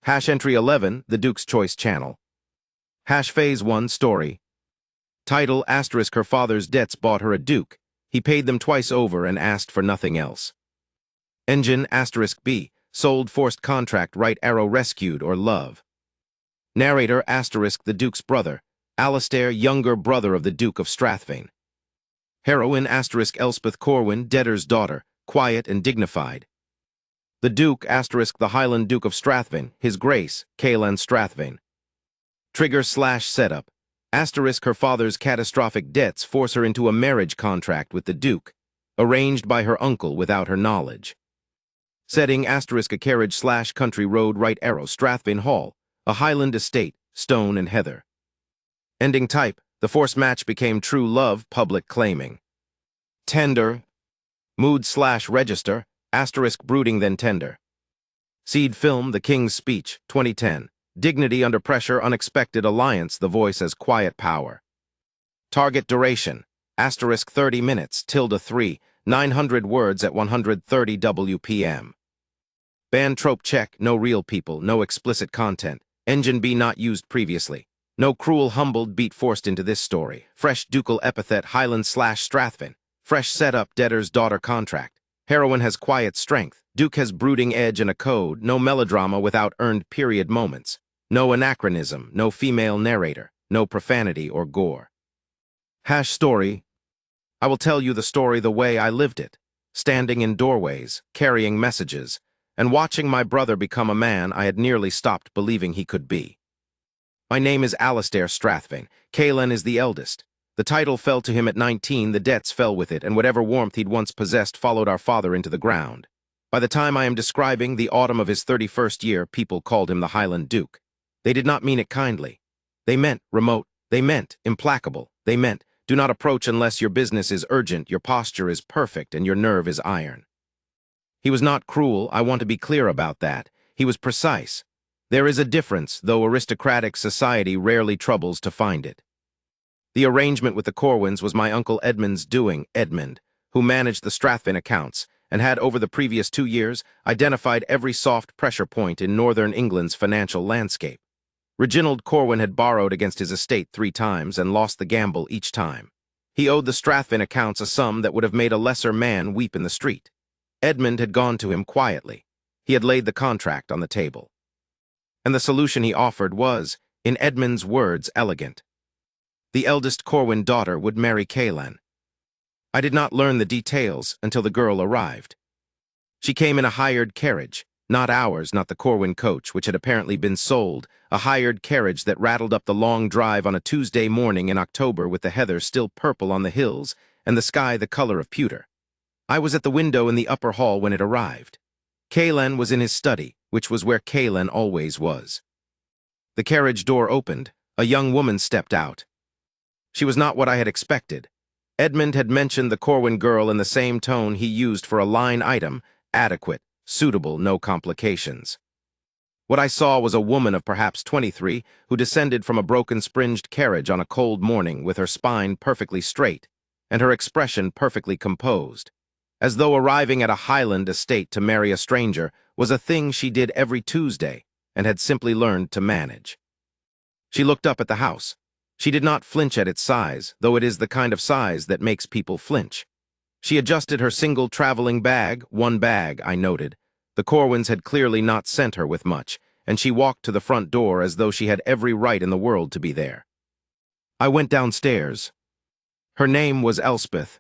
Entry 11, The Duke's Choice Channel. Phase 1 Story. Title: Her father's debts bought her a duke. He paid them twice over and asked for nothing else. Engine: B. Sold, forced contract, right arrow, rescued, or love. Narrator: the Duke's brother, Alastair, younger brother of the Duke of Strathvain. Heroine: Elspeth Corwin, debtor's daughter, quiet and dignified. The Duke: the Highland Duke of Strathvain, His Grace, Caelan Strathvain. Trigger / setup: her father's catastrophic debts force her into a marriage contract with the Duke, arranged by her uncle without her knowledge. Setting: a carriage / country road, right arrow, Strathvain Hall, a Highland estate, stone and heather. Ending type: the forced match became true love, public claiming. Tender. Mood / register: brooding then tender. Seed film: The King's Speech, 2010. Dignity under pressure, unexpected alliance, the voice as quiet power. Target duration: 30 minutes, 3, 900 words at 130 WPM. Band trope check: no real people, no explicit content. Engine B not used previously. No cruel humbled beat forced into this story. Fresh Ducal epithet: Highland / Strathvain. Fresh setup: debtor's daughter contract. Heroine has quiet strength. Duke has brooding edge and a code. No melodrama without earned period moments. No anachronism, no female narrator, no profanity or gore. Story. I will tell you the story the way I lived it, standing in doorways, carrying messages, and watching my brother become a man I had nearly stopped believing he could be. My name is Alastair Strathvain. Caelan is the eldest. The title fell to him at 19, the debts fell with it, and whatever warmth he'd once possessed followed our father into the ground. By the time I am describing the autumn of his 31st year, people called him the Highland Duke. They did not mean it kindly. They meant remote. They meant implacable. They meant, do not approach unless your business is urgent, your posture is perfect, and your nerve is iron. He was not cruel, I want to be clear about that. He was precise. There is a difference, though aristocratic society rarely troubles to find it. The arrangement with the Corwins was my Uncle Edmund's doing, Edmund, who managed the Strathvain accounts, and had over the previous 2 years identified every soft pressure point in northern England's financial landscape. Reginald Corwin had borrowed against his estate 3 times and lost the gamble each time. He owed the Strathvain accounts a sum that would have made a lesser man weep in the street. Edmund had gone to him quietly. He had laid the contract on the table. And the solution he offered was, in Edmund's words, elegant. The eldest Corwin daughter would marry Caelan. I did not learn the details until the girl arrived. She came in a hired carriage, not ours, not the Corwin coach, which had apparently been sold, a hired carriage that rattled up the long drive on a Tuesday morning in October with the heather still purple on the hills and the sky the color of pewter. I was at the window in the upper hall when it arrived. Caelan was in his study, which was where Caelan always was. The carriage door opened. A young woman stepped out. She was not what I had expected. Edmund had mentioned the Corwin girl in the same tone he used for a line item: adequate, suitable, no complications. What I saw was a woman of perhaps 23 who descended from a broken springed carriage on a cold morning with her spine perfectly straight and her expression perfectly composed, as though arriving at a Highland estate to marry a stranger was a thing she did every Tuesday and had simply learned to manage. She looked up at the house. She did not flinch at its size, though it is the kind of size that makes people flinch. She adjusted her single traveling bag, one bag, I noted. The Corwins had clearly not sent her with much, and she walked to the front door as though she had every right in the world to be there. I went downstairs. Her name was Elspeth.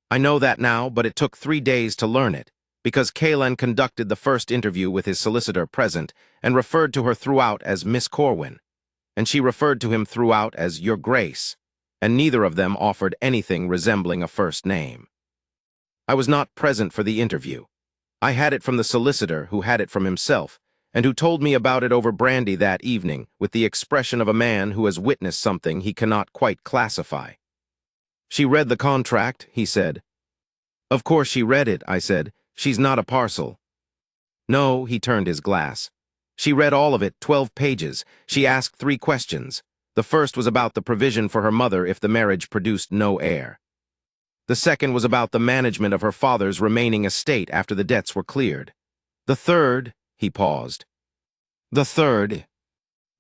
I know that now, but it took 3 days to learn it, because Caelan conducted the first interview with his solicitor present and referred to her throughout as Miss Corwin, and she referred to him throughout as Your Grace, and neither of them offered anything resembling a first name. I was not present for the interview. I had it from the solicitor who had it from himself, and who told me about it over brandy that evening with the expression of a man who has witnessed something he cannot quite classify. She read the contract, he said. Of course she read it, I said. She's not a parcel. No, he turned his glass. She read all of it, 12 pages. She asked 3 questions. The first was about the provision for her mother if the marriage produced no heir. The second was about the management of her father's remaining estate after the debts were cleared. The third, he paused. The third,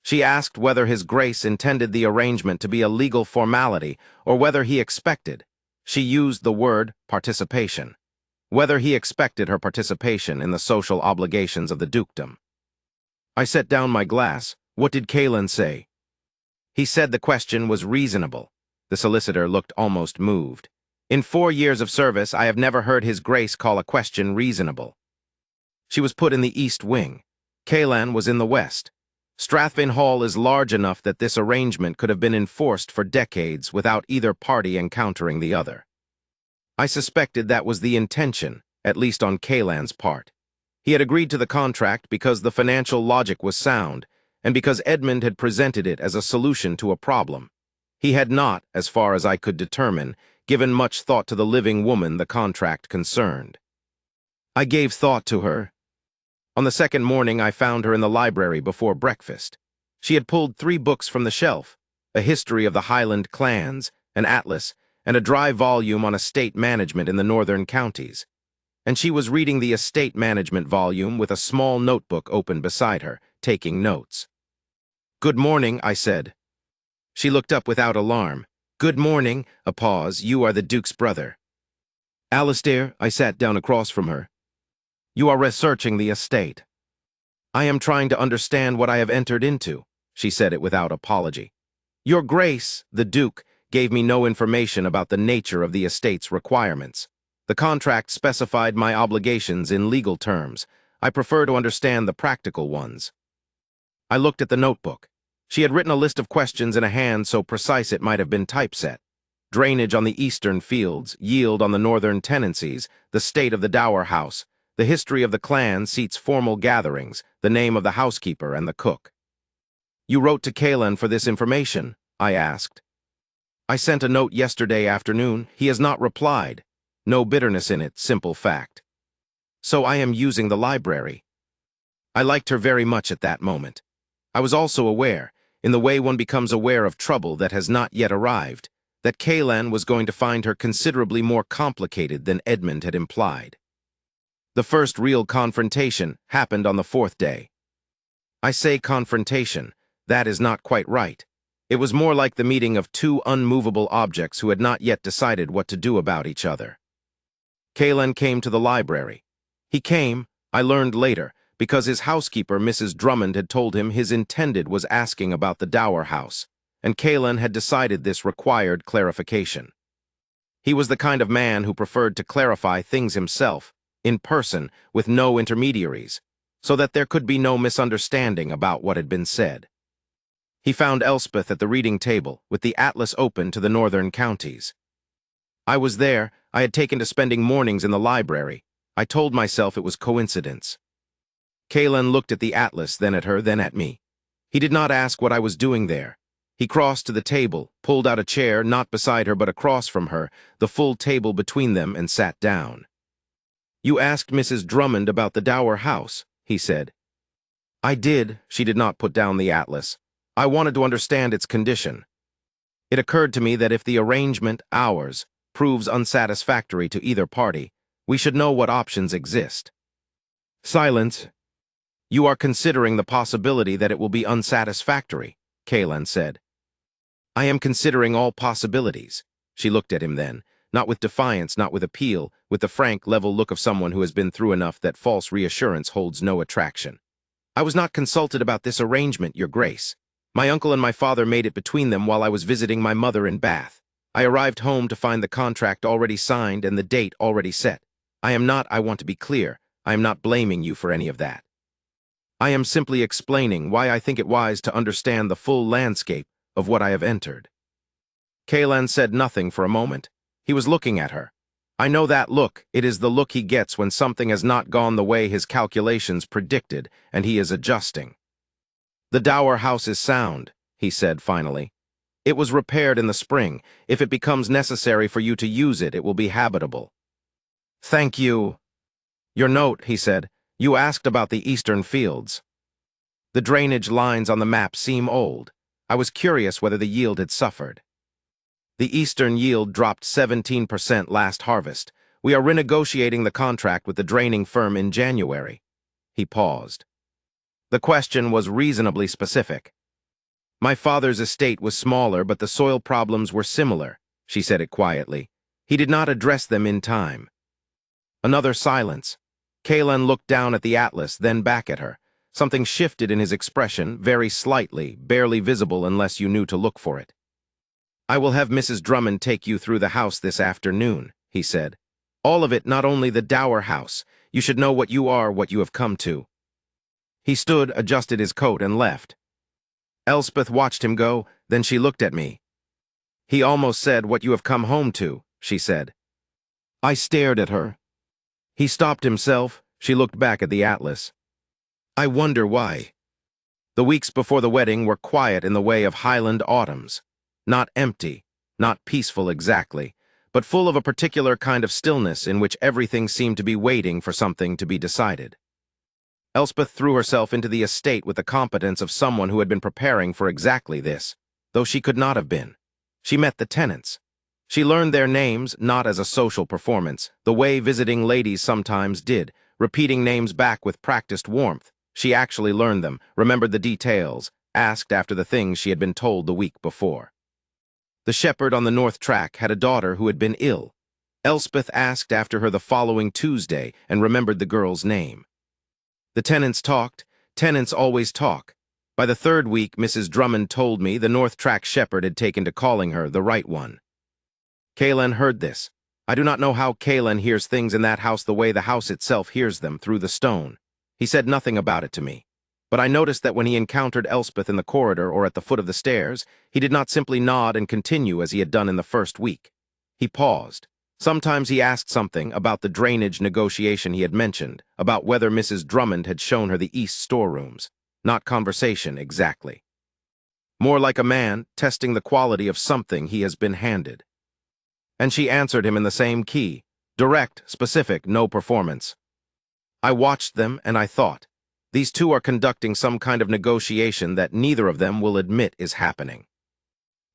she asked whether His Grace intended the arrangement to be a legal formality or whether he expected, she used the word participation, whether he expected her participation in the social obligations of the dukedom. I set down my glass. What did Kalen say? He said the question was reasonable. The solicitor looked almost moved. In 4 years of service, I have never heard His Grace call a question reasonable. She was put in the east wing. Kalen was in the west. Strathvane Hall is large enough that this arrangement could have been enforced for decades without either party encountering the other. I suspected that was the intention, at least on Kalan's part. He had agreed to the contract because the financial logic was sound, and because Edmund had presented it as a solution to a problem. He had not, as far as I could determine, given much thought to the living woman the contract concerned. I gave thought to her. On the second morning, I found her in the library before breakfast. She had pulled 3 books from the shelf, a history of the Highland clans, an atlas, and a dry volume on estate management in the northern counties. And she was reading the estate management volume with a small notebook open beside her, taking notes. "Good morning," I said. She looked up without alarm. "Good morning," a pause, "you are the Duke's brother." "Alistair," I sat down across from her. "You are researching the estate." "I am trying to understand what I have entered into," she said it without apology. "Your Grace, the Duke, gave me no information about the nature of the estate's requirements. The contract specified my obligations in legal terms. I prefer to understand the practical ones." I looked at the notebook. She had written a list of questions in a hand so precise it might have been typeset. Drainage on the eastern fields, yield on the northern tenancies, the state of the dower house, the history of the clan seats formal gatherings, the name of the housekeeper and the cook. "You wrote to Kalen for this information?" I asked. "I sent a note yesterday afternoon. He has not replied. No bitterness in it, simple fact. So I am using the library." I liked her very much at that moment. I was also aware, in the way one becomes aware of trouble that has not yet arrived, that Kalen was going to find her considerably more complicated than Edmund had implied. The first real confrontation happened on the 4th day. I say confrontation, that is not quite right. It was more like the meeting of 2 unmovable objects who had not yet decided what to do about each other. Kalen came to the library. He came, I learned later, because his housekeeper, Mrs. Drummond, had told him his intended was asking about the dower house, and Kalen had decided this required clarification. He was the kind of man who preferred to clarify things himself, in person, with no intermediaries, so that there could be no misunderstanding about what had been said. He found Elspeth at the reading table, with the atlas open to the northern counties. I was there. I had taken to spending mornings in the library. I told myself it was coincidence. Kalen looked at the atlas, then at her, then at me. He did not ask what I was doing there. He crossed to the table, pulled out a chair, not beside her but across from her, the full table between them, and sat down. "You asked Mrs. Drummond about the dower house," he said. "I did." She did not put down the atlas. "I wanted to understand its condition. It occurred to me that if the arrangement, ours, proves unsatisfactory to either party, we should know what options exist." Silence. "You are considering the possibility that it will be unsatisfactory," Kalen said. "I am considering all possibilities." She looked at him then, not with defiance, not with appeal, with the frank, level look of someone who has been through enough that false reassurance holds no attraction. "I was not consulted about this arrangement, Your Grace. My uncle and my father made it between them while I was visiting my mother in Bath. I arrived home to find the contract already signed and the date already set. I want to be clear, I am not blaming you for any of that. I am simply explaining why I think it wise to understand the full landscape of what I have entered." Kalen said nothing for a moment. He was looking at her. I know that look. It is the look he gets when something has not gone the way his calculations predicted, and he is adjusting. "The dower house is sound," he said finally. "It was repaired in the spring. If it becomes necessary for you to use it, it will be habitable." "Thank you." "Your note," he said. "You asked about the eastern fields. The drainage lines on the map seem old. I was curious whether the yield had suffered. The eastern yield dropped 17% last harvest. We are renegotiating the contract with the draining firm in January." He paused. The question was reasonably specific. My father's estate was smaller, but the soil problems were similar. She said it quietly. He did not address them in time. Another silence. Kalen looked down at the atlas, then back at her. Something shifted in his expression, very slightly, barely visible unless you knew to look for it. I will have Mrs. Drummond take you through the house this afternoon, he said. All of it, not only the dower house. You should know what you are, what you have come to. He stood, adjusted his coat, and left. Elspeth watched him go, then she looked at me. He almost said, what you have come home to, she said. I stared at her. He stopped himself. She looked back at the atlas. I wonder why. The weeks before the wedding were quiet in the way of Highland autumns. Not empty, not peaceful exactly, but full of a particular kind of stillness in which everything seemed to be waiting for something to be decided. Elspeth threw herself into the estate with the competence of someone who had been preparing for exactly this, though she could not have been. She met the tenants. She learned their names not as a social performance, the way visiting ladies sometimes did, repeating names back with practiced warmth. She actually learned them, remembered the details, asked after the things she had been told the week before. The shepherd on the north track had a daughter who had been ill. Elspeth asked after her the following Tuesday and remembered the girl's name. The tenants talked. Tenants always talk. By the third week, Mrs. Drummond told me the north track shepherd had taken to calling her the right one. Kalen heard this. I do not know how Kalen hears things in that house the way the house itself hears them, through the stone. He said nothing about it to me. But I noticed that when he encountered Elspeth in the corridor or at the foot of the stairs, he did not simply nod and continue as he had done in the first week. He paused. Sometimes he asked something about the drainage negotiation he had mentioned, about whether Mrs. Drummond had shown her the east storerooms. Not conversation, exactly. More like a man testing the quality of something he has been handed. And she answered him in the same key. Direct, specific, no performance. I watched them and I thought, these two are conducting some kind of negotiation that neither of them will admit is happening.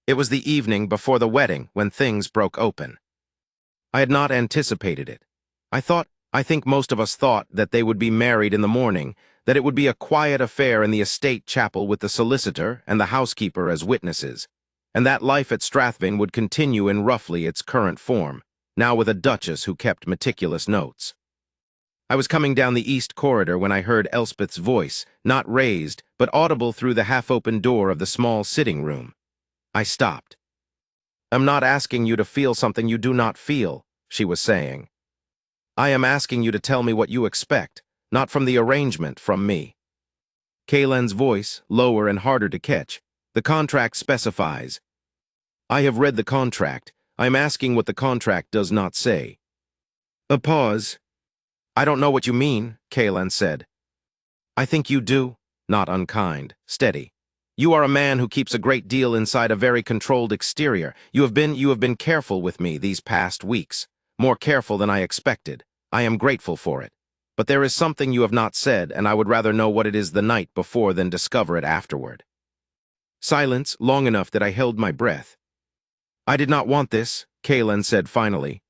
It was the evening before the wedding when things broke open. I had not anticipated it. I think most of us thought that they would be married in the morning, that it would be a quiet affair in the estate chapel with the solicitor and the housekeeper as witnesses, and that life at Strathvin would continue in roughly its current form, now with a duchess who kept meticulous notes. I was coming down the east corridor when I heard Elspeth's voice, not raised, but audible through the half-open door of the small sitting room. I stopped. I'm not asking you to feel something you do not feel, she was saying. I am asking you to tell me what you expect, not from the arrangement, from me. Kalen's voice, lower and harder to catch. The contract specifies. I have read the contract. I am asking what the contract does not say. A pause. I don't know what you mean, Kalen said. I think you do. Not unkind, steady. You are a man who keeps a great deal inside a very controlled exterior. You have been careful with me these past weeks. More careful than I expected. I am grateful for it. But there is something you have not said, and I would rather know what it is the night before than discover it afterward. Silence, long enough that I held my breath. I did not want this, Kalen said finally.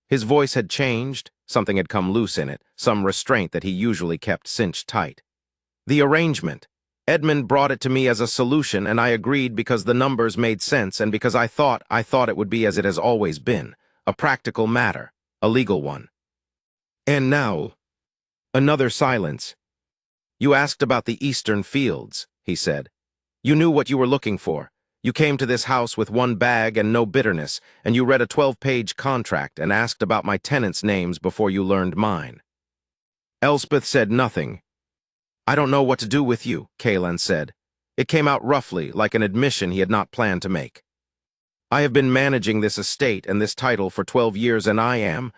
His voice had changed, something had come loose in it, some restraint that he usually kept cinched tight. The arrangement. Edmund brought it to me as a solution, and I agreed because the numbers made sense and because I thought it would be as it has always been, a practical matter, a legal one. And now, another silence. You asked about the eastern fields, he said. You knew what you were looking for. You came to this house with one bag and no bitterness, and you read a 12-page contract and asked about my tenants' names before you learned mine. Elspeth said nothing. I don't know what to do with you, Kalen said. It came out roughly, like an admission he had not planned to make. I have been managing this estate and this title for 12 years, and I am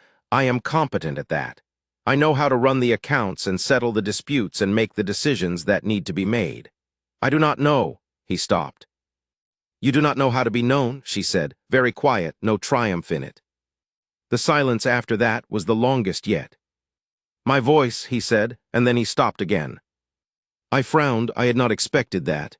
competent at that. I know how to run the accounts and settle the disputes and make the decisions that need to be made. I do not know, he stopped. You do not know how to be known, she said, very quiet, no triumph in it. The silence after that was the longest yet. My voice, he said, and then he stopped again. I frowned. I had not expected that.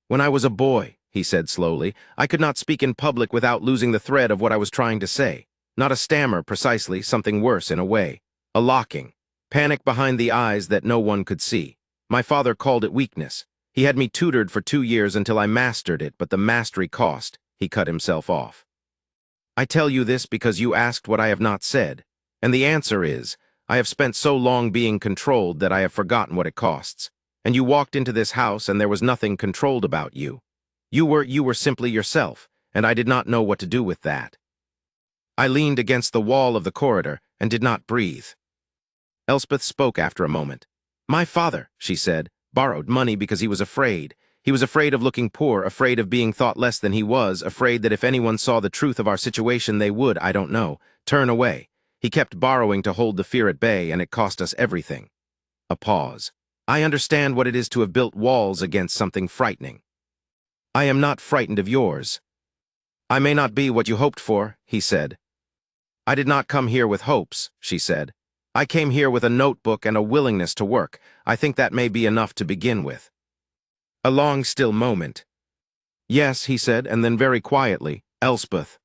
When I was a boy, he said slowly, I could not speak in public without losing the thread of what I was trying to say. Not a stammer, precisely, something worse in a way. A locking. Panic behind the eyes that no one could see. My father called it weakness. He had me tutored for 2 years until I mastered it, but the mastery cost. He cut himself off. I tell you this because you asked what I have not said, and the answer is, I have spent so long being controlled that I have forgotten what it costs. And you walked into this house and there was nothing controlled about you. You were simply yourself, and I did not know what to do with that. I leaned against the wall of the corridor and did not breathe. Elspeth spoke after a moment. My father, she said, borrowed money because he was afraid. He was afraid of looking poor, afraid of being thought less than he was, afraid that if anyone saw the truth of our situation they would, I don't know, turn away. He kept borrowing to hold the fear at bay, and it cost us everything. A pause. I understand what it is to have built walls against something frightening. I am not frightened of yours. I may not be what you hoped for, he said. I did not come here with hopes, she said. I came here with a notebook and a willingness to work. I think that may be enough to begin with. A long, still moment. Yes, he said, and then very quietly, Elspeth.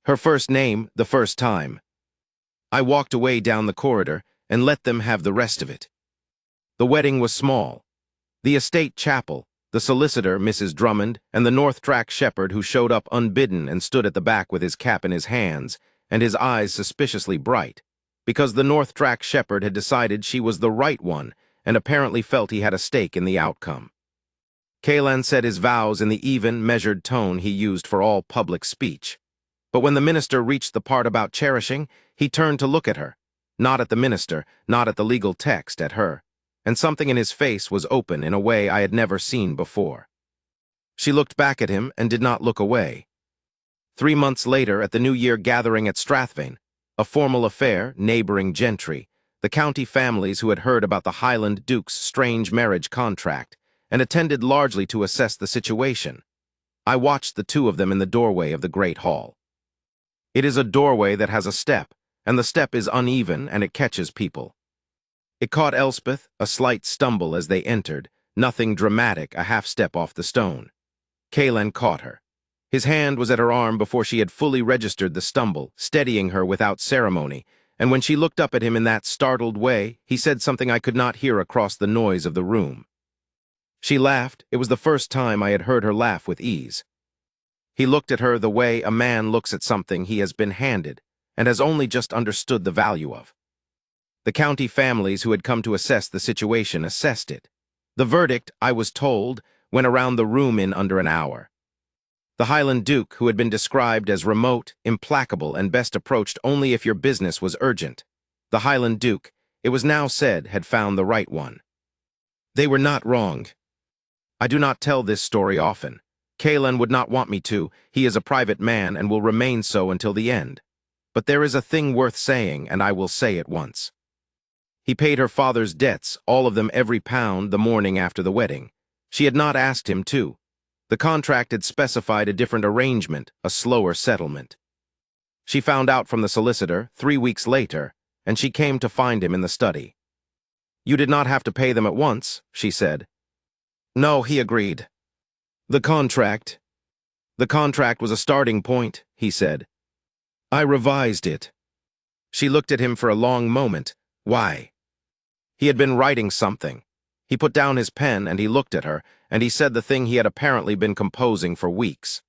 Her first name, the first time. I walked away down the corridor and let them have the rest of it. The wedding was small. The estate chapel, the solicitor, Mrs. Drummond, and the North Track shepherd who showed up unbidden and stood at the back with his cap in his hands and his eyes suspiciously bright, because the North Track shepherd had decided she was the right one and apparently felt he had a stake in the outcome. Kaelan said his vows in the even, measured tone he used for all public speech. But when the minister reached the part about cherishing, he turned to look at her. Not at the minister, not at the legal text, at her. And something in his face was open in a way I had never seen before. She looked back at him and did not look away. 3 months later, at the New Year gathering at Strathvain, a formal affair, neighboring gentry, the county families who had heard about the Highland Duke's strange marriage contract, and attended largely to assess the situation. I watched the two of them in the doorway of the great hall. It is a doorway that has a step, and the step is uneven and it catches people. It caught Elspeth, a slight stumble as they entered, nothing dramatic, a half step off the stone. Kaelan caught her. His hand was at her arm before she had fully registered the stumble, steadying her without ceremony, and when she looked up at him in that startled way, he said something I could not hear across the noise of the room. She laughed. It was the first time I had heard her laugh with ease. He looked at her the way a man looks at something he has been handed and has only just understood the value of. The county families who had come to assess the situation assessed it. The verdict, I was told, went around the room in under an hour. The Highland Duke, who had been described as remote, implacable, and best approached only if your business was urgent. The Highland Duke, it was now said, had found the right one. They were not wrong. I do not tell this story often. Kaelan would not want me to. He is a private man and will remain so until the end. But there is a thing worth saying, and I will say it once. He paid her father's debts, all of them, every pound, the morning after the wedding. She had not asked him to. The contract had specified a different arrangement, a slower settlement. She found out from the solicitor 3 weeks later, and she came to find him in the study. You did not have to pay them at once, she said. No, he agreed. The contract was a starting point, he said. I revised it. She looked at him for a long moment. Why? He had been writing something. He put down his pen and he looked at her, and he said the thing he had apparently been composing for weeks.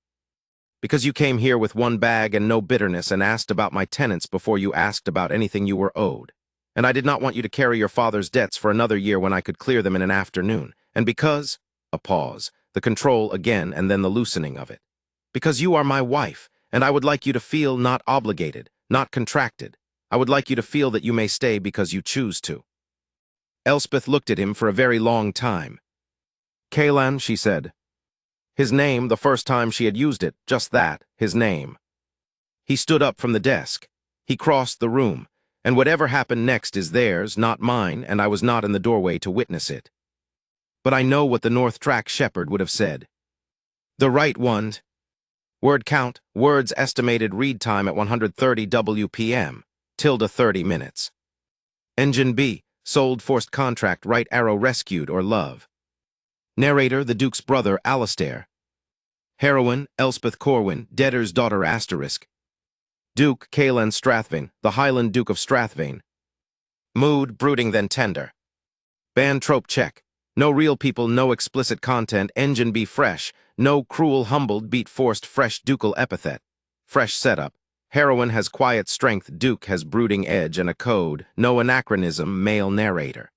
Because you came here with one bag and no bitterness and asked about my tenants before you asked about anything you were owed. And I did not want you to carry your father's debts for another year when I could clear them in an afternoon. And because, a pause, the control again and then the loosening of it. Because you are my wife, and I would like you to feel not obligated, not contracted. I would like you to feel that you may stay because you choose to. Elspeth looked at him for a very long time. Kaelan, she said. His name, the first time she had used it, just that, his name. He stood up from the desk. He crossed the room, and whatever happened next is theirs, not mine, and I was not in the doorway to witness it. But I know what the North Track shepherd would have said. The right one. Word count, words estimated read time at 130 WPM, tilde 30 minutes. Engine B, sold forced contract, right arrow rescued or love. Narrator, the Duke's brother, Alistair. Heroine, Elspeth Corwin, debtor's daughter, asterisk. Duke, Kaelan Strathvain, the Highland Duke of Strathvain. Mood, brooding then tender. Band trope check. No real people, no explicit content, engine be fresh. No cruel humbled beat forced fresh ducal epithet. Fresh setup. Heroine has quiet strength, Duke has brooding edge and a code. No anachronism, male narrator.